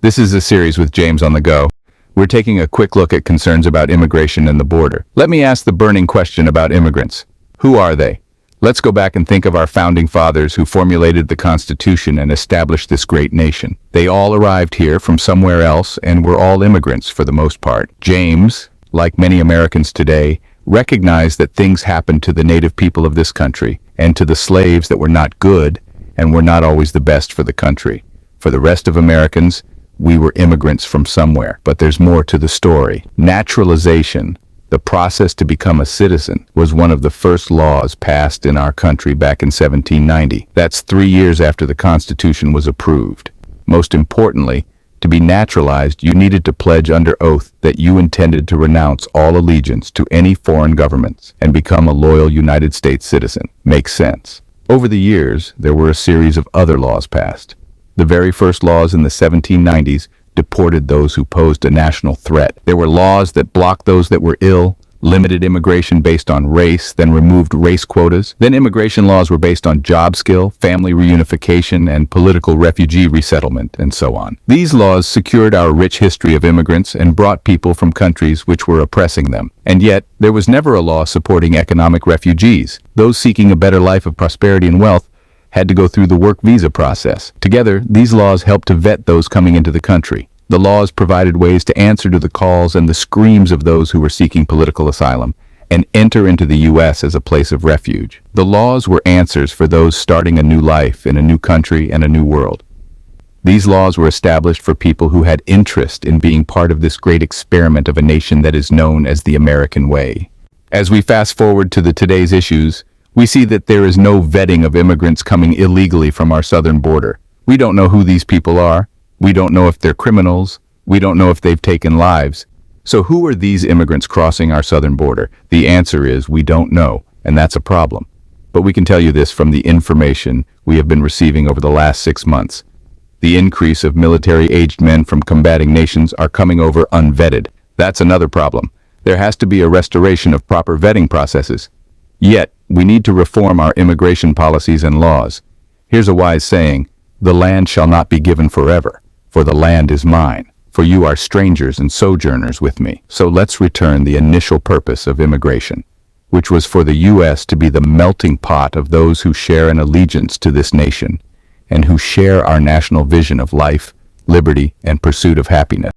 This is a series with James on the go. We're taking a quick look at concerns about immigration and the border. Let me ask the burning question about immigrants. Who are they? Let's go back and think of our founding fathers who formulated the Constitution and established this great nation. They all arrived here from somewhere else and were all immigrants for the most part. James, like many Americans today, recognized that things happened to the native people of this country and to the slaves that were not good and were not always the best for the country. For the rest of Americans, we were immigrants from somewhere. But there's more to the story. Naturalization, the process to become a citizen, was one of the first laws passed in our country back in 1790. That's 3 years after the Constitution was approved. Most importantly, to be naturalized, you needed to pledge under oath that you intended to renounce all allegiance to any foreign governments and become a loyal United States citizen. Makes sense. Over the years, there were a series of other laws passed. The very first laws in the 1790s deported those who posed a national threat. There were laws that blocked those that were ill, limited immigration based on race, then removed race quotas. Then immigration laws were based on job skill, family reunification, and political refugee resettlement, and so on. These laws secured our rich history of immigrants and brought people from countries which were oppressing them. And yet, there was never a law supporting economic refugees. Those seeking a better life of prosperity and wealth had to go through the work visa process. Together, these laws helped to vet those coming into the country. The laws provided ways to answer to the calls and the screams of those who were seeking political asylum and enter into the U.S. as a place of refuge. The laws were answers for those starting a new life in a new country and a new world. These laws were established for people who had interest in being part of this great experiment of a nation that is known as the American way. As we fast forward to today's issues, we see that there is no vetting of immigrants coming illegally from our southern border. We don't know who these people are. We don't know if they're criminals. We don't know if they've taken lives. So who are these immigrants crossing our southern border? The answer is we don't know, and that's a problem. But we can tell you this from the information we have been receiving over the last 6 months. The increase of military-aged men from combating nations are coming over unvetted. That's another problem. There has to be a restoration of proper vetting processes. Yet, we need to reform our immigration policies and laws. Here's a wise saying, "The land shall not be given forever. For the land is mine, for you are strangers and sojourners with me." So let's return the initial purpose of immigration, which was for the U.S. to be the melting pot of those who share an allegiance to this nation and who share our national vision of life, liberty, and pursuit of happiness.